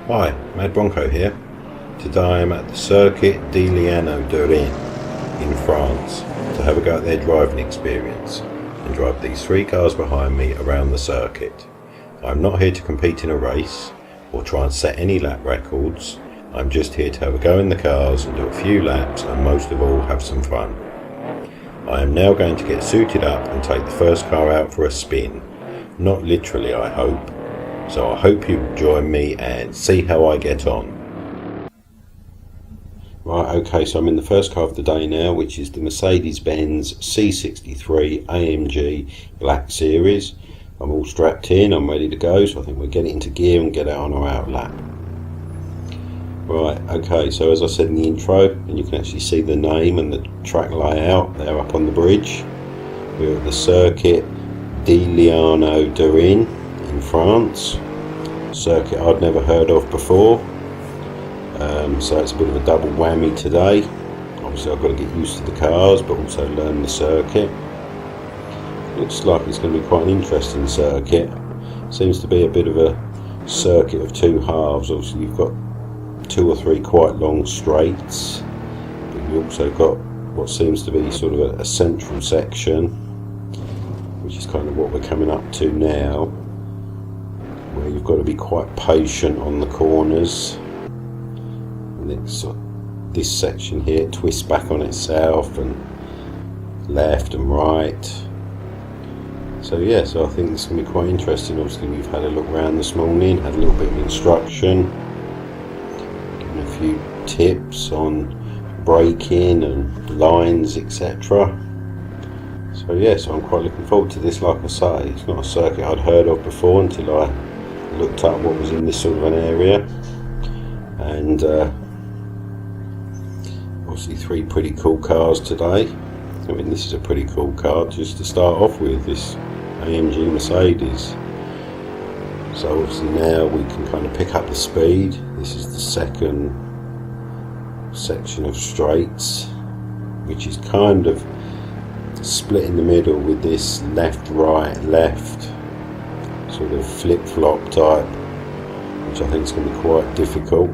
Hi, Madbronco here. Today I am at the Circuit de Anneau du Rhin in France to have a go at their driving experience and drive these three cars behind me around the circuit. I'm not here to compete in a race or try and set any lap records. I'm just here to have a go in the cars and do a few laps and most of all have some fun. I am now going to get suited up and take the first car out for a spin. Not literally, I hope. So I hope you join me and see how I get on. Right, okay, so I'm in the first car of the day now, which is the Mercedes-Benz C63 AMG Black Series. I'm all strapped in, I'm ready to go, so I think we'll get it into gear and get out on our out lap. Right, okay, so as I said in the intro, and you can actually see the name and the track layout there up on the bridge. We're at the Circuit de Anneau du Rhin in France. Circuit I'd never heard of before, so it's a bit of a double whammy today. Obviously I've got to get used to the cars but also learn the circuit. Looks like it's going to be quite an interesting circuit. Seems to be a bit of a circuit of two halves. Obviously you've got two or three quite long straights, but you've also got what seems to be sort of a central section, which is kind of what we're coming up to now, where you've got to be quite patient on the corners. And it's this section here twists back on itself and left and right. So yeah, so I think this is going to be quite interesting. Obviously we've had a look around this morning, had a little bit of instruction, given a few tips on braking and lines, etc. So yeah, so I'm quite looking forward to this. Like I say, it's not a circuit I'd heard of before until I looked up what was in this sort of an area. And obviously three pretty cool cars today. I mean, this is a pretty cool car just to start off with, this AMG Mercedes. So obviously now we can kind of pick up the speed. This is the second section of straights, which is kind of split in the middle with this left, right, left sort of flip-flop type, which I think is going to be quite difficult.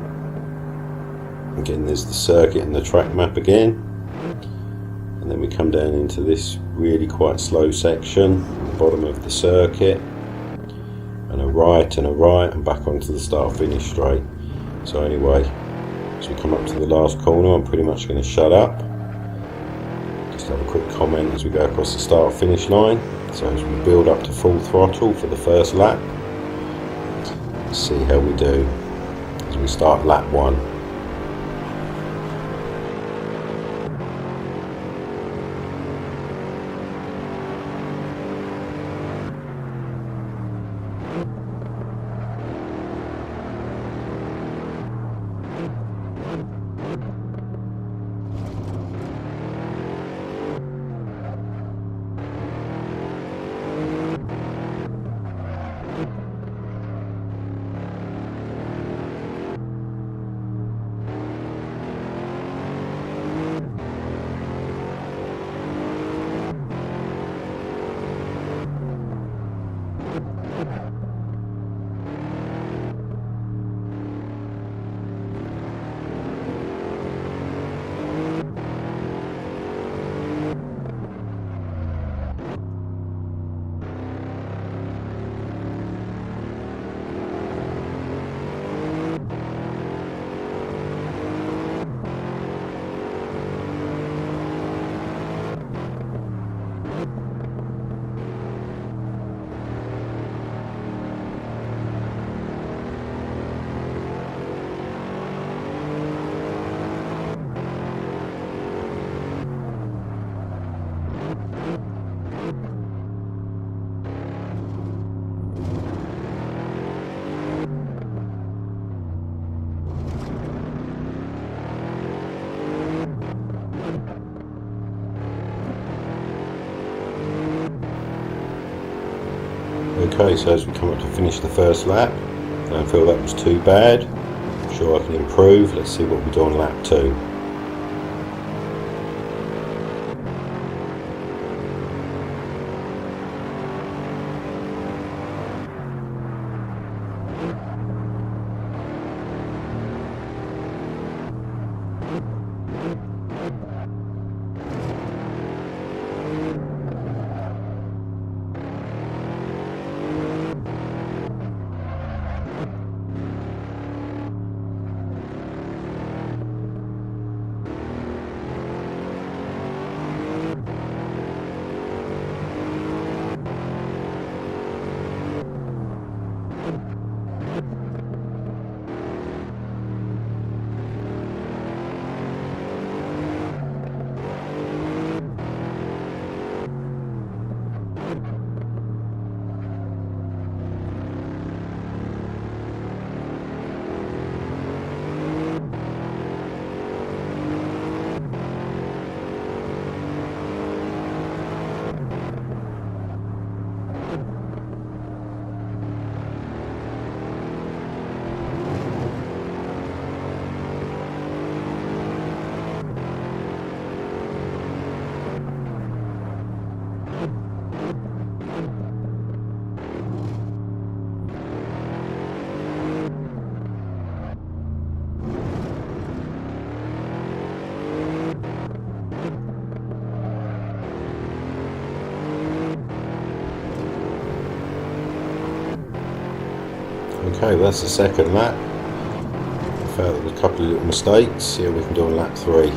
Again, there's the circuit and the track map again, and then we come down into this really quite slow section at the bottom of the circuit, and a right and back onto the start finish straight. So anyway, as we come up to the last corner, I'm pretty much going to shut up. Just have a quick comment as we go across the start finish line. So as we build up to full throttle for the first lap, let's see how we do as we start lap 1. Okay, so as we come up to finish the first lap, I don't feel that was too bad. I'm sure I can improve. Let's see what we do on lap 2. Okay, well, that's the second lap. I felt there was a couple of little mistakes. See how we can do on lap 3.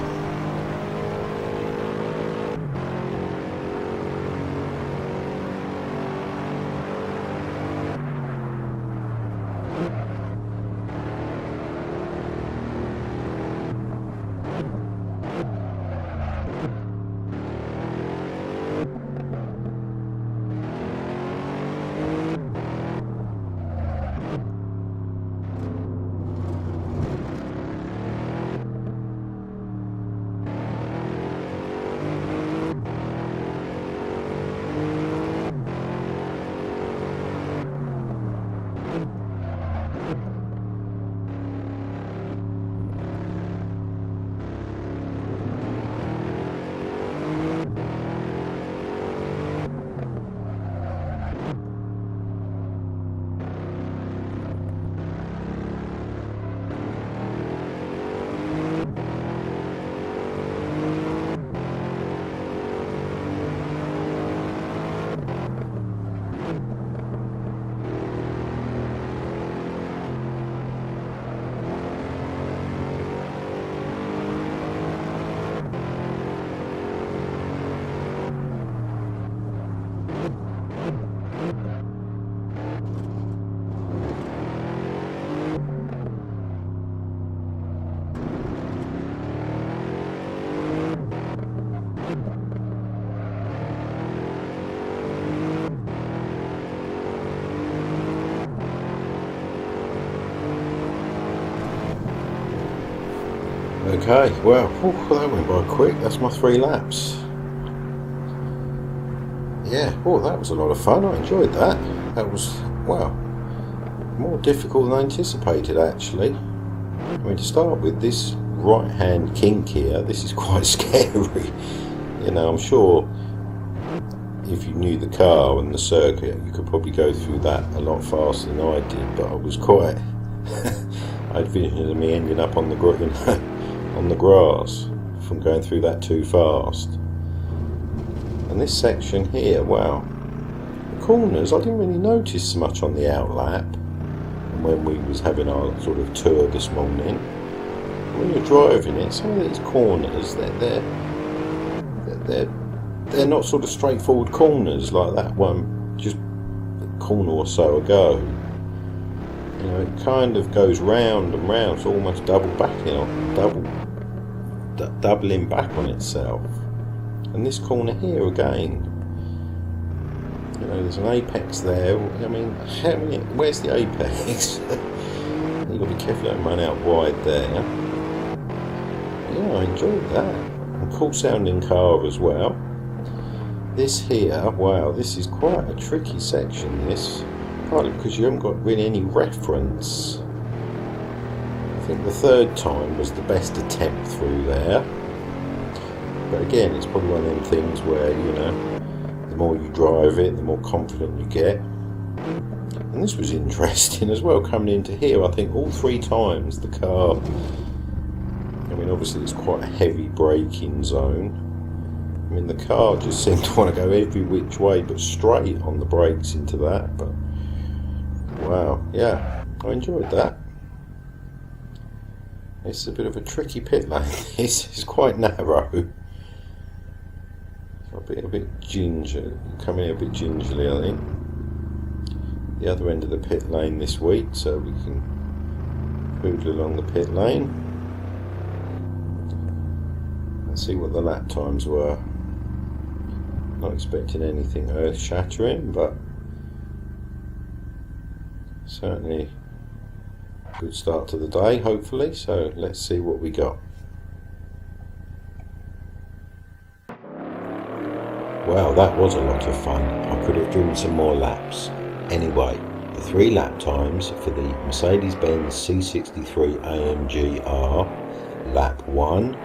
Okay, well, that went by quick. That's my 3 laps. Yeah, that was a lot of fun. I enjoyed that. That was, well, more difficult than I anticipated, actually. I mean, to start with, this right-hand kink here, this is quite scary. You know, I'm sure if you knew the car and the circuit, you could probably go through that a lot faster than I did, but I was quite... I'd visioned me ending up on the on the grass from going through that too fast. And this section here, wow, the corners I didn't really notice so much on the out lap, and when we was having our sort of tour this morning. When you're driving it, some of these corners, they're not sort of straightforward corners like that one just a corner or so ago. You know, it kind of goes round and round, it's almost doubling back on itself. And this corner here again, you know, there's an apex there. I mean, where's the apex? You've got to be careful don't run out wide there. Yeah, I enjoyed that. And cool sounding car as well. This here, wow, this is quite a tricky section, this. Partly because you haven't got really any reference. I think the third time was the best attempt through there. But again, it's probably one of them things where, you know, the more you drive it, the more confident you get. And this was interesting as well, coming into here. I think all 3 times the car, I mean, obviously it's quite a heavy braking zone. I mean, the car just seemed to want to go every which way but straight on the brakes into that. But wow, yeah, I enjoyed that. It's a bit of a tricky pit lane. It's quite narrow. So a bit ginger, coming in a bit gingerly, I think. The other end of the pit lane this week, so we can poodle along the pit lane. Let's see what the lap times were. Not expecting anything earth-shattering, but certainly a good start to the day, hopefully. So let's see what we got. Wow, that was a lot of fun. I could have driven some more laps. Anyway, the 3 lap times for the Mercedes-Benz C63 AMG are lap 1,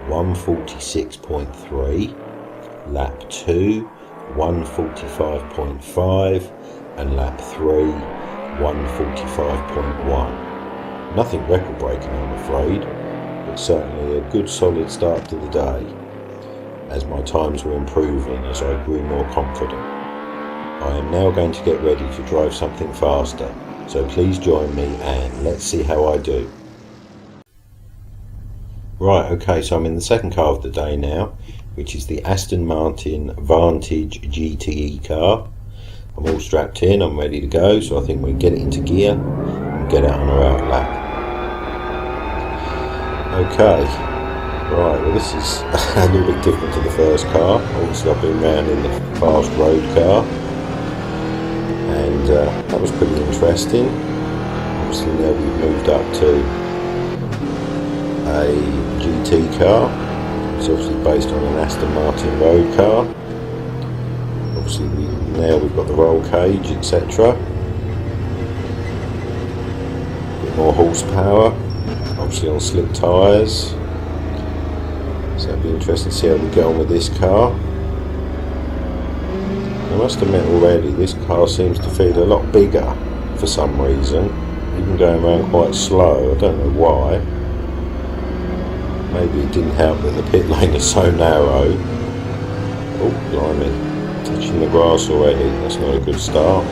146.3, lap 2, 145.5, and lap 3, 145.1. Nothing record breaking, I'm afraid, but certainly a good solid start to the day, as my times were improving as I grew more confident. I am now going to get ready to drive something faster. So please join me and let's see how I do. Right, okay, so I'm in the second car of the day now, which is the Aston Martin Vantage GTE car. I'm all strapped in, I'm ready to go, so I think we get it into gear and get out on our out lap. Okay, right, well this is a little bit different to the first car. Obviously I've been around in the fast road car, and that was pretty interesting. Obviously now we've moved up to a GT car. It's obviously based on an Aston Martin road car. Obviously now we've got the roll cage, etc. A bit more horsepower, obviously on slick tyres. So it'll be interesting to see how we get on with this car. I must admit already, this car seems to feel a lot bigger for some reason. Even going around quite slow, I don't know why. Maybe it didn't help that the pit lane is so narrow. Oh, blimey, touching the grass already, that's not a good start.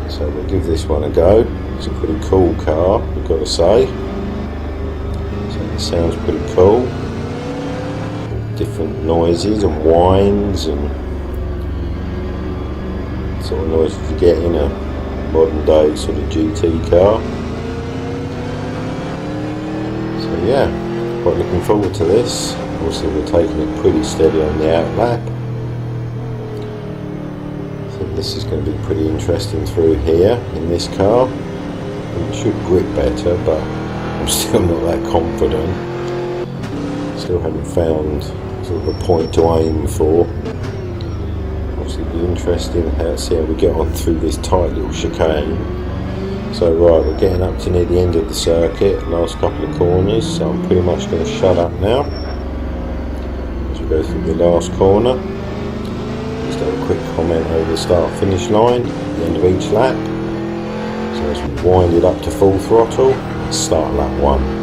So we'll give this one a go. It's a pretty cool car, we've got to say. So it sounds pretty cool. Different noises and whines and sort of noises you get in a modern day sort of GT car. So yeah, quite looking forward to this. Obviously we're taking it pretty steady on the out lap. I think this is going to be pretty interesting through here in this car. It should grip better, but I'm still not that confident. Still haven't found sort of a point to aim for. Obviously it'll be interesting to see how we get on through this tight little chicane. So right, we're getting up to near the end of the circuit, last couple of corners, so I'm pretty much going to shut up now as we go through the last corner. Just have a quick comment over the start finish line at the end of each lap. So as we wind it up to full throttle, let's start lap 1.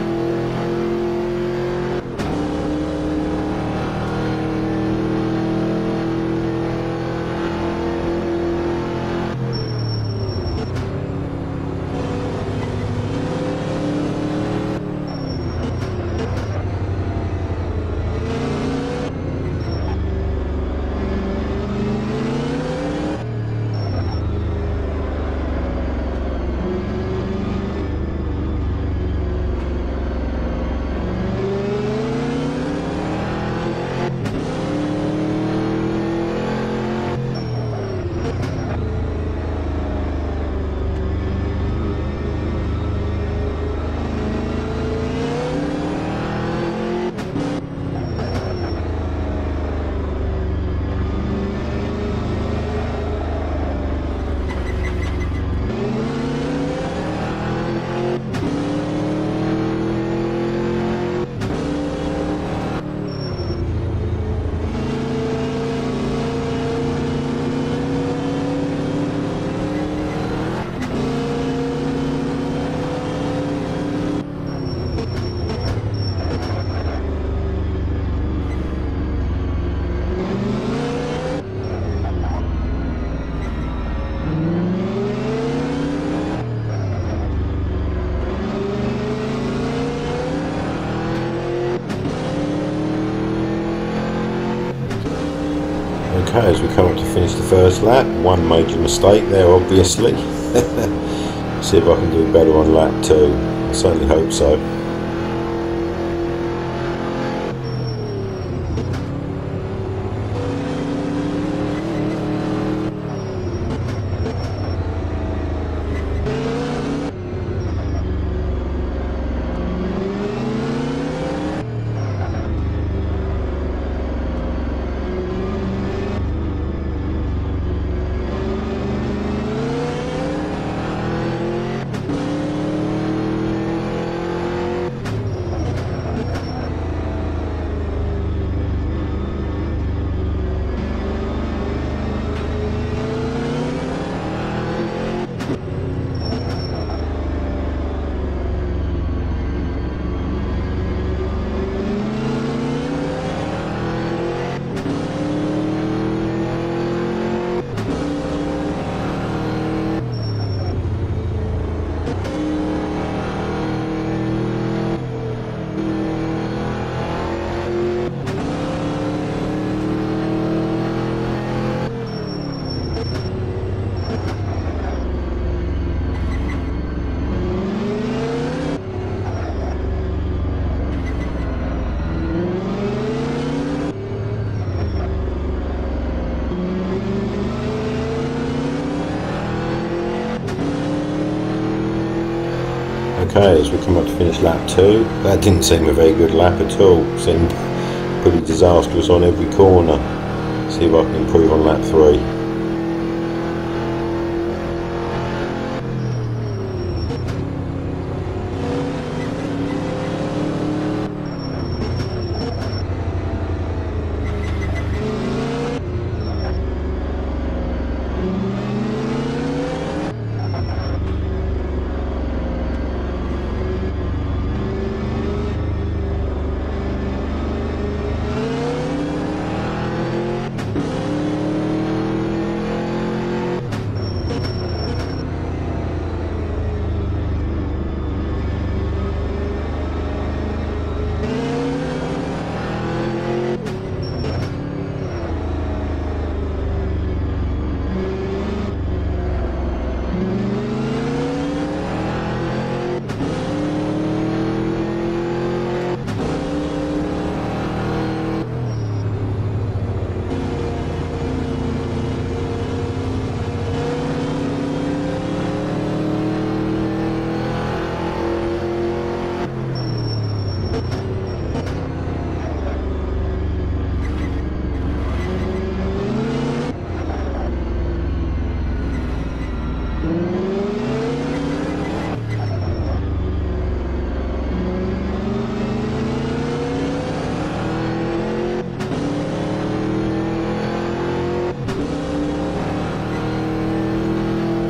Okay, as we come up to finish the first lap, one major mistake there obviously. See if I can do better on lap 2, I certainly hope so. Okay, as we come up to finish lap 2, that didn't seem a very good lap at all. Seemed pretty disastrous on every corner. See if I can improve on lap 3.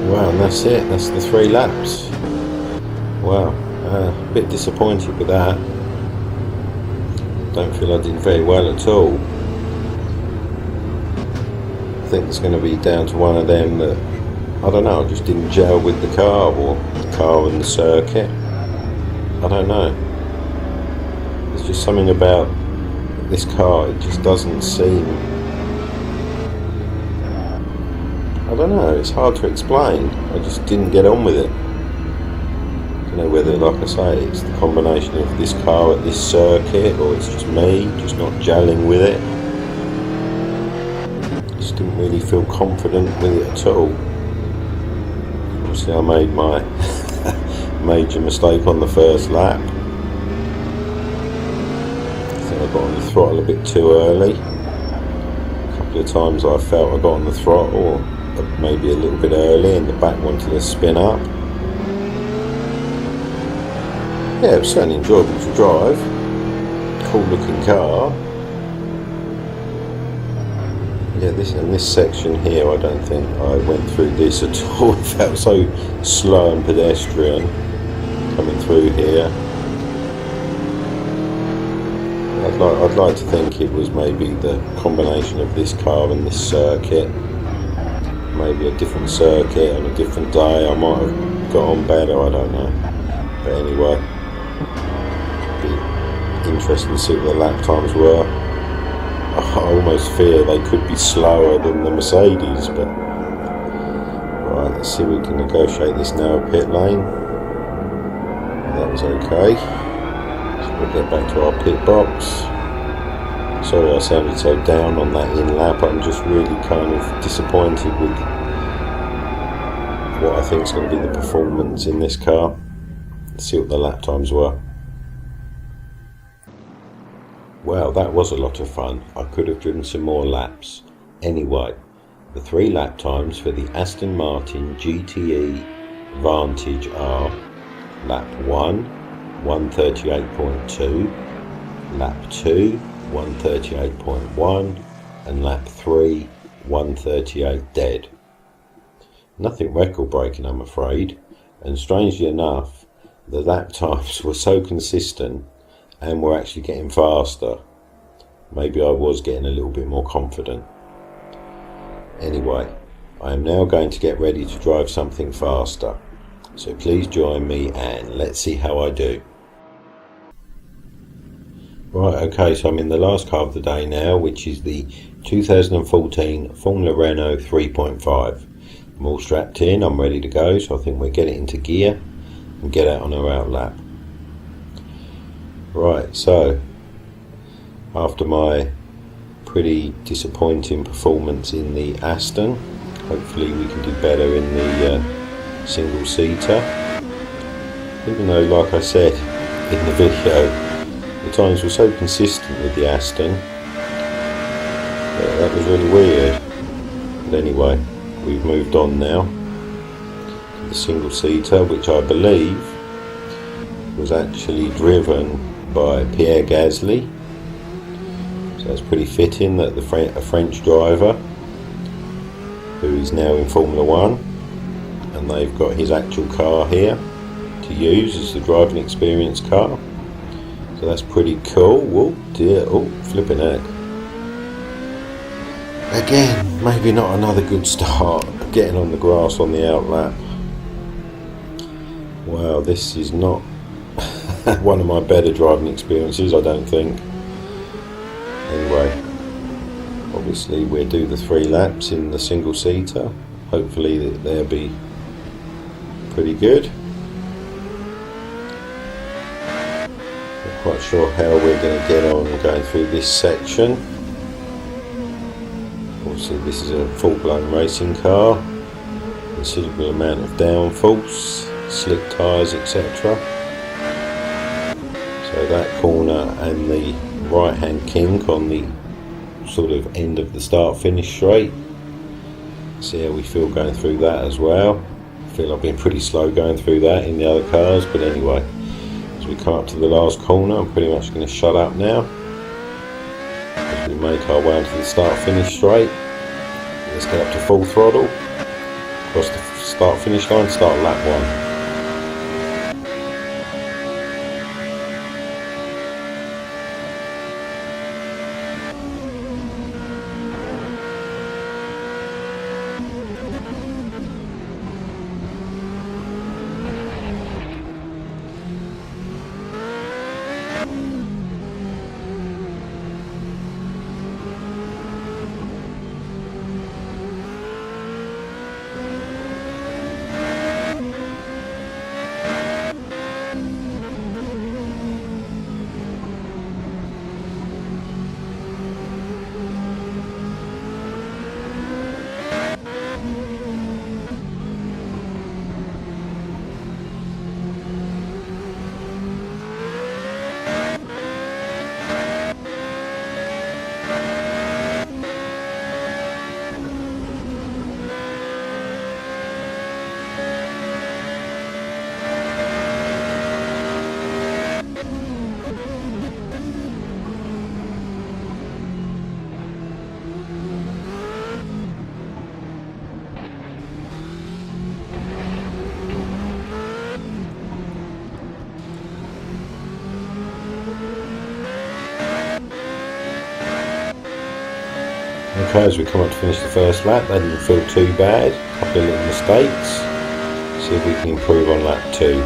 Wow, and that's it, that's the 3 laps. Wow, a bit disappointed with that. Don't feel I did very well at all. I think it's going to be down to one of them that, I don't know, I just didn't gel with the car, or the car and the circuit. I don't know. There's just something about this car, it just doesn't seem, I don't know, it's hard to explain. I just didn't get on with it. I don't know whether, like I say, it's the combination of this car at this circuit, or it's just me just not gelling with it. Just didn't really feel confident with it at all. Obviously I made my major mistake on the first lap. I think I got on the throttle a bit too early. A couple of times I felt I got on the throttle maybe a little bit early and the back wanted to spin up. Yeah, it was certainly enjoyable to drive. Cool looking car. Yeah, this section here, I don't think I went through this at all. It felt so slow and pedestrian coming through here. I'd like to think it was maybe the combination of this car and this circuit. Maybe a different circuit on a different day I might have got on better, I don't know. But anyway, it'd be interesting to see what the lap times were. I almost fear they could be slower than the Mercedes, but right, let's see if we can negotiate this now at pit lane. That was okay. So we'll get back to our pit box. Sorry I sounded so down on that in lap. I'm just really kind of disappointed with what I think is going to be the performance in this car. Let's see what the lap times were. Well, that was a lot of fun. I could have driven some more laps. Anyway, the 3 lap times for the Aston Martin GTE Vantage are lap 1, 138.2, lap 2, 138.1, and lap 3, 138 dead. Nothing record breaking, I'm afraid, and strangely enough, the lap times were so consistent and were actually getting faster. Maybe I was getting a little bit more confident. Anyway, I am now going to get ready to drive something faster. So please join me and let's see how I do. Right, okay, so I'm in the last car of the day now, which is the 2014 Formula Renault 3.5. I'm all strapped in, I'm ready to go, so I think we'll get it into gear and get out on our out lap. Right, so after my pretty disappointing performance in the Aston, hopefully we can do better in the single-seater. even though, like I said in the video, the times were so consistent with the Aston, that was really weird. But anyway, we've moved on now to the single seater, which I believe was actually driven by Pierre Gasly. So it's pretty fitting that a French driver who is now in Formula 1, and they've got his actual car here to use as the driving experience car. So that's pretty cool. Oh dear, oh flipping heck. Again, maybe not another good start, getting on the grass on the outlap. Wow, this is not one of my better driving experiences, I don't think. Anyway, obviously we'll do the 3 laps in the single seater. Hopefully they'll be pretty good. Not quite sure how we're going to get on going through this section. Obviously this is a full-blown racing car, considerable amount of downforce, slick tyres, etc. So that corner and the right hand kink on the sort of end of the start finish straight. See how we feel going through that as well. I feel I've been pretty slow going through that in the other cars, but anyway, as we come up to the last corner, I'm pretty much going to shut up now as we make our way into the start finish straight. Let's get up to full throttle, across the start finish line, start lap 1. Okay, as we come up to finish the first lap, that didn't feel too bad. A couple of little mistakes. See if we can improve on lap 2.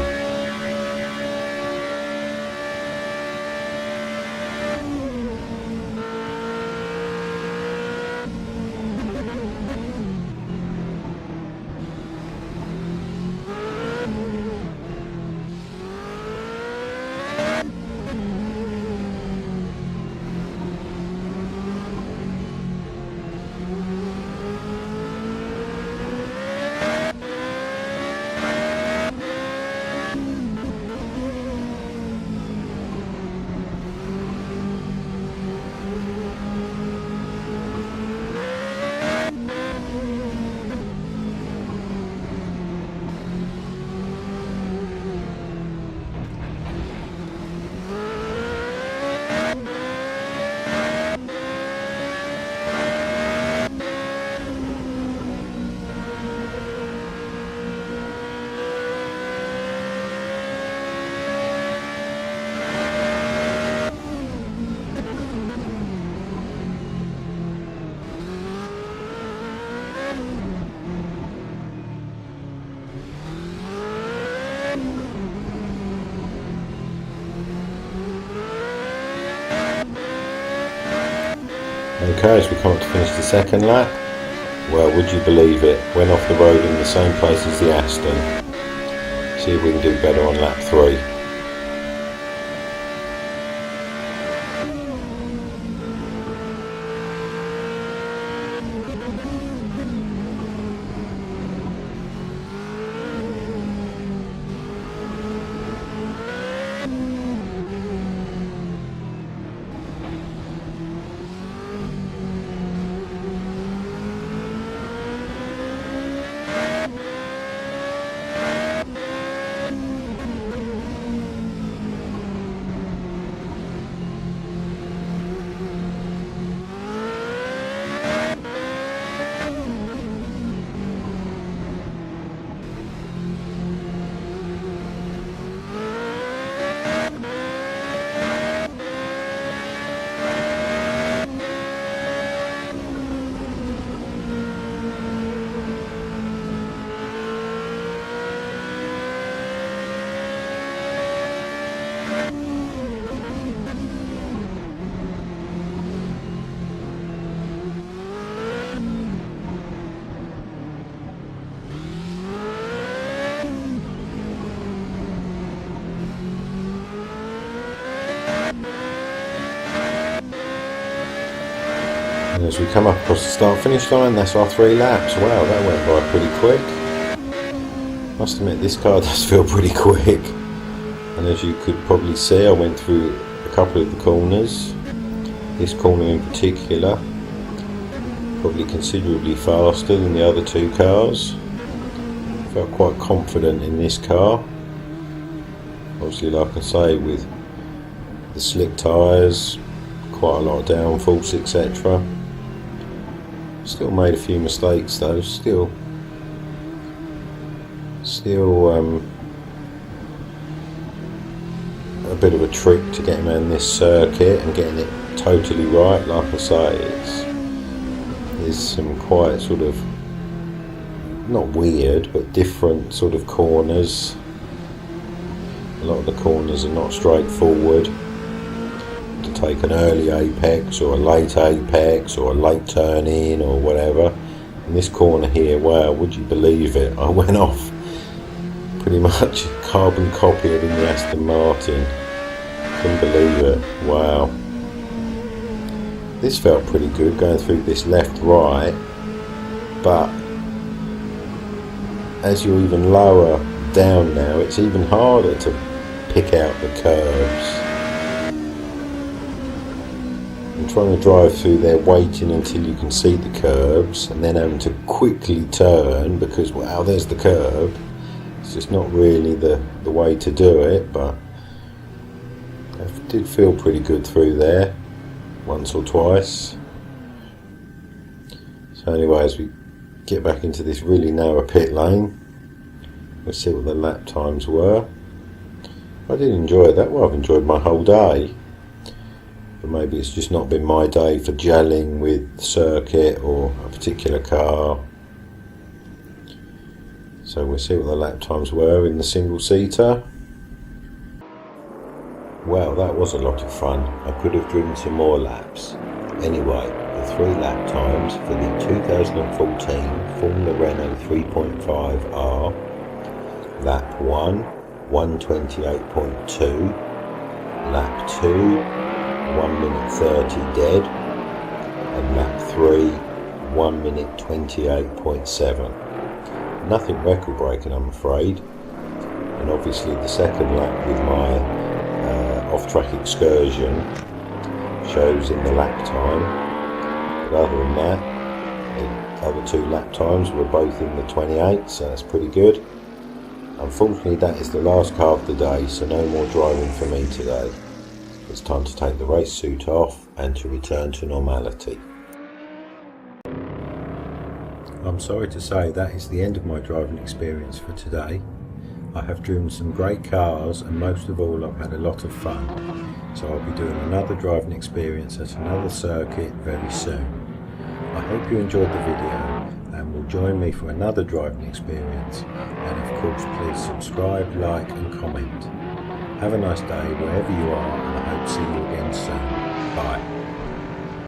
Okay, as we come up to finish the second lap, well, would you believe it, went off the road in the same place as the Aston. See if we can do better on lap 3. And as we come up across the start finish line, that's our 3 laps. Wow, that went by pretty quick. Must admit, this car does feel pretty quick. And as you could probably see, I went through a couple of the corners. This corner in particular, probably considerably faster than the other 2 cars. Felt quite confident in this car. Obviously, like I say, with the slick tyres, quite a lot of downforce, etc. Still made a few mistakes though. Still a bit of a trick to get around this circuit and getting it totally right. Like I say, there's some quite sort of, not weird, but different sort of corners. A lot of the corners are not straightforward. To take an early apex or a late apex or a late turn in or whatever. And this corner here, wow, would you believe it? I went off pretty much carbon copied in the Aston Martin. Couldn't believe it. Wow. This felt pretty good going through this left right, but as you're even lower down now, it's even harder to pick out the curves. I'm trying to drive through there waiting until you can see the curves and then having to quickly turn because, wow, there's the curve. It's just not really the way to do it, but I did feel pretty good through there once or twice. So anyway, as we get back into this really narrow pit lane, we'll see what the lap times were. I did enjoy that. Well, I've enjoyed my whole day, but maybe it's just not been my day for gelling with the circuit or a particular car. So we'll see what the lap times were in the single-seater. Well, that was a lot of fun. I could have driven some more laps. Anyway, the 3 lap times for the 2014 Formula Renault 3.5R. Lap 1, 1:28.2. Lap 2, 1 minute 30 dead. And lap 3, 1 minute 28.7. Nothing record breaking, I'm afraid. And obviously the second lap with my off-track excursion shows in the lap time, but other than that, the other 2 lap times were both in the 28, so that's pretty good. Unfortunately, that is the last car of the day, so no more driving for me today. It's time to take the race suit off and to return to normality. I'm sorry to say that is the end of my driving experience for today. I have driven some great cars, and most of all I've had a lot of fun. So I'll be doing another driving experience at another circuit very soon. I hope you enjoyed the video and will join me for another driving experience. And of course, please subscribe, like and comment. Have a nice day wherever you are, and I hope to see you again soon. Bye.